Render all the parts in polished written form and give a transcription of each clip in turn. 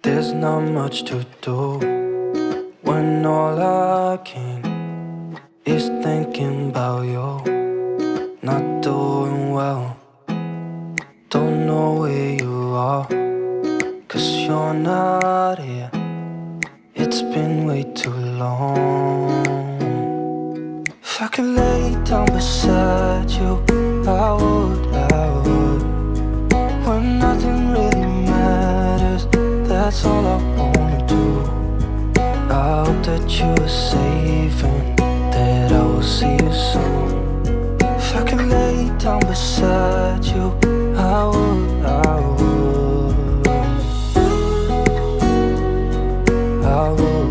There's not much to do when all I can is thinking about you. Not doing well, don't know where you are, 'cause you're not here. It's been way too long. If I could lay down beside you, I would, when nothing really matters. That's all I wanna do. I hope that you are safe and that I will see you soon. If I could lay down beside you, I would, I would, I would,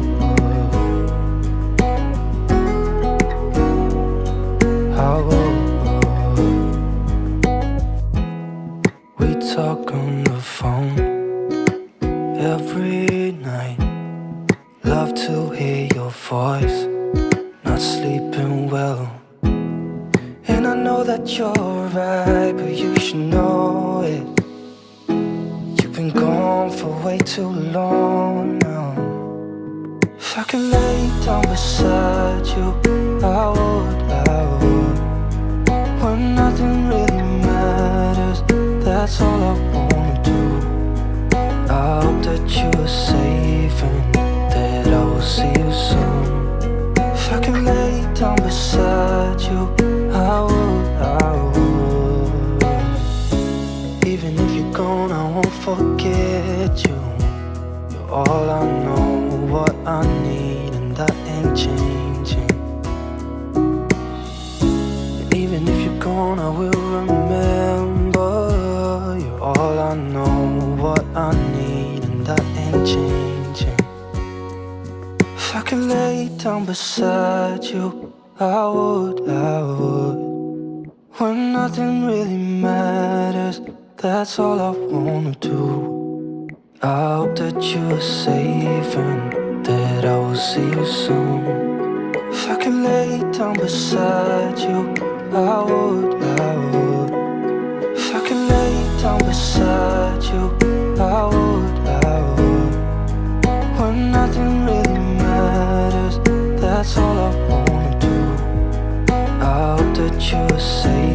I would. We talk on the phone every night. Love to hear your voice. Not sleeping well, and I know that you're right, but you should know it. You've been gone for way too long now. If I could lay down beside you, I would, when nothing really matters. That's all I wanna do. I hope that you are safe and that I will see you soon. If I could lay down beside you, I would. Even if you're gone, I won't forget you. You're all I know, what I need, and that ain't changing. And even if you're gone, I will remember. You're all I know, what I need, and that ain't changing. down beside you, I would. When nothing really matters, that's all I wanna do. I hope that you are safe and that I will see you soon. If I could lay down beside you, I would. If I could lay down beside you, I would. When nothing really matters, that's all I wanna do. I hope that you are safe